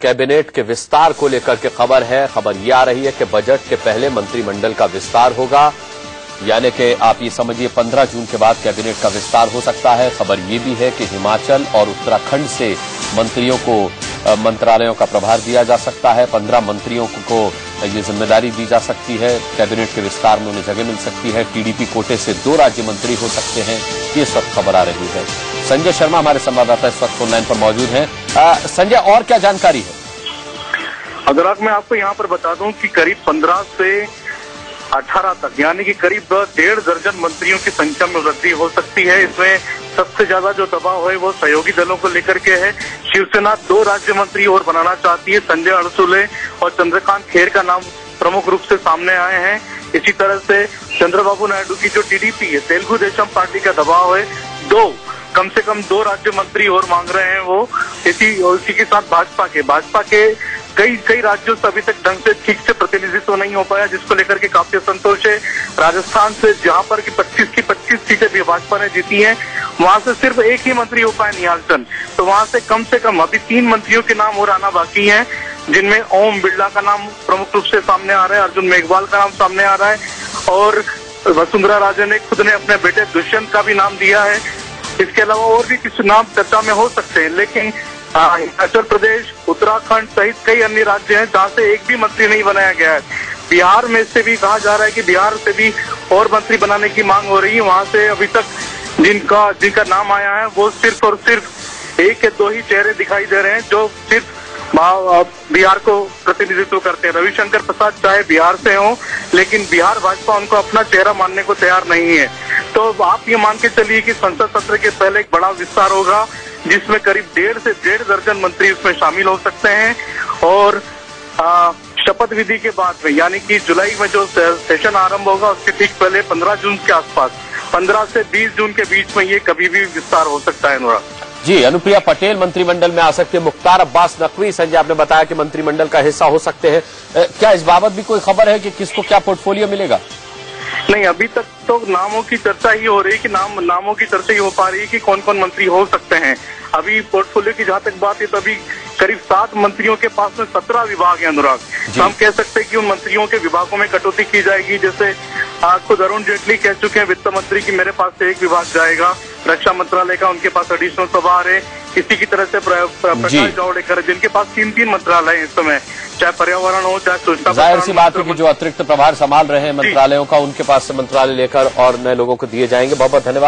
Cabinet के विस्तार को लेकर के खबर है। खबर ये आ रही है कि बजट के पहले मंत्रिमंडल का विस्तार होगा, यानी कि आप ये समझिए 15 जून के बाद कैबिनेट का विस्तार हो सकता है। खबर ये भी है कि हिमाचल और उत्तराखंड से मंत्रियों को मंत्रालयों का प्रभार दिया जा सकता है। 15 मंत्रियों को ये जिम्मेदारी दी जा सकती है। कैबिनेट के विस्तार में उन्हें जगह मिल सकती है। टीडीपी कोटे से 2 राज्य मंत्री हो सकते हैं, ये इस वक्त खबर आ रही है। संजय शर्मा हमारे संवाददाता इस वक्त फोनलाइन पर मौजूद हैं। संजय, और क्या जानकारी है? अनुराग, मैं आपको यहाँ पर बता दूं कि करीब 15 से 18 तक यानी कि करीब 1.5 दर्जन मंत्रियों की संख्या में वृद्धि हो सकती है। इसमें सबसे ज्यादा जो दबाव है वो सहयोगी दलों को लेकर के है। शिवसेना 2 राज्य मंत्री और बनाना चाहती है। संजय अड़सुले और चंद्रकांत खेर का नाम प्रमुख रूप से सामने आए हैं। इसी तरह से चंद्रबाबू नायडू की जो टीडीपी है, तेलुगु देशम पार्टी का दबाव है। कम से कम 2 राज्य मंत्री और मांग रहे हैं वो। इसी के साथ भाजपा के कई राज्यों से अभी तक ढंग से ठीक से प्रतिनिधित्व नहीं हो पाया, जिसको लेकर के काफी असंतोष है। राजस्थान से जहां पर की 25 की 25 सीटें भी भाजपा ने जीती हैं, वहां से सिर्फ एक ही मंत्री हो पाए, निहाल चंद। तो वहां से कम अभी 3 मंत्रियों के नाम और आना बाकी हैं, जिनमें ओम बिरला का नाम प्रमुख रूप से सामने आ रहा है, अर्जुन मेघवाल का नाम सामने आ रहा है और वसुंधरा राजे ने खुद ने अपने बेटे दुष्यंत का भी नाम दिया है। इसके अलावा और भी कुछ नाम चर्चा में हो सकते हैं, लेकिन हिमाचल प्रदेश, उत्तराखंड सहित कई अन्य राज्य हैं जहां से एक भी मंत्री नहीं बनाया गया है। बिहार में से भी कहा जा रहा है कि बिहार से भी और मंत्री बनाने की मांग हो रही है। वहां से अभी तक जिनका नाम आया है वो सिर्फ और सिर्फ 1 या 2 ही चेहरे दिखाई दे रहे हैं जो सिर्फ बिहार को प्रतिनिधित्व करते हैं। रविशंकर प्रसाद चाहे बिहार से हो, लेकिन बिहार भाजपा उनको अपना चेहरा मानने को तैयार नहीं है। तो आप ये मान के चलिए कि संसद सत्र के पहले एक बड़ा विस्तार होगा, जिसमें करीब 1.5 से 1.5 दर्जन मंत्री उसमें शामिल हो सकते हैं। और शपथ विधि के बाद में यानी कि जुलाई में जो सेशन आरंभ होगा उसके ठीक पहले 15 जून के आसपास, 15 से 20 जून के बीच में ये कभी भी विस्तार हो सकता है। अनुराग जी, अनुप्रिया पटेल मंत्रिमंडल में आ सकते हैं। मुख्तार अब्बास नकवी, संजय आपने बताया कि मंत्रिमंडल का हिस्सा हो सकते हैं। क्या इस बाबत भी कोई खबर है कि किसको क्या पोर्टफोलियो मिलेगा? नहीं, अभी तक तो नामों की चर्चा ही हो रही है कि नामों की चर्चा ही हो पा रही है कि कौन कौन मंत्री हो सकते हैं। अभी पोर्टफोलियो की जहां तक बात है तो अभी करीब 7 मंत्रियों के पास में 17 विभाग हैं। अनुराग, तो हम कह सकते हैं कि उन मंत्रियों के विभागों में कटौती की जाएगी। जैसे खुद अरुण जेटली कह चुके हैं वित्त मंत्री की मेरे पास से एक विभाग जाएगा। रक्षा मंत्रालय का उनके पास एडिशनल प्रभार है। इसी की तरह से प्रकाश जावड़ेकर, जिनके पास 3 मंत्रालय हैं इस समय, चाहे पर्यावरण हो चाहे सूचना। जाहिर सी बात है कि जो अतिरिक्त प्रभार संभाल रहे हैं मंत्रालयों का, उनके पास से मंत्रालय लेकर और नए लोगों को दिए जाएंगे। बहुत बहुत धन्यवाद।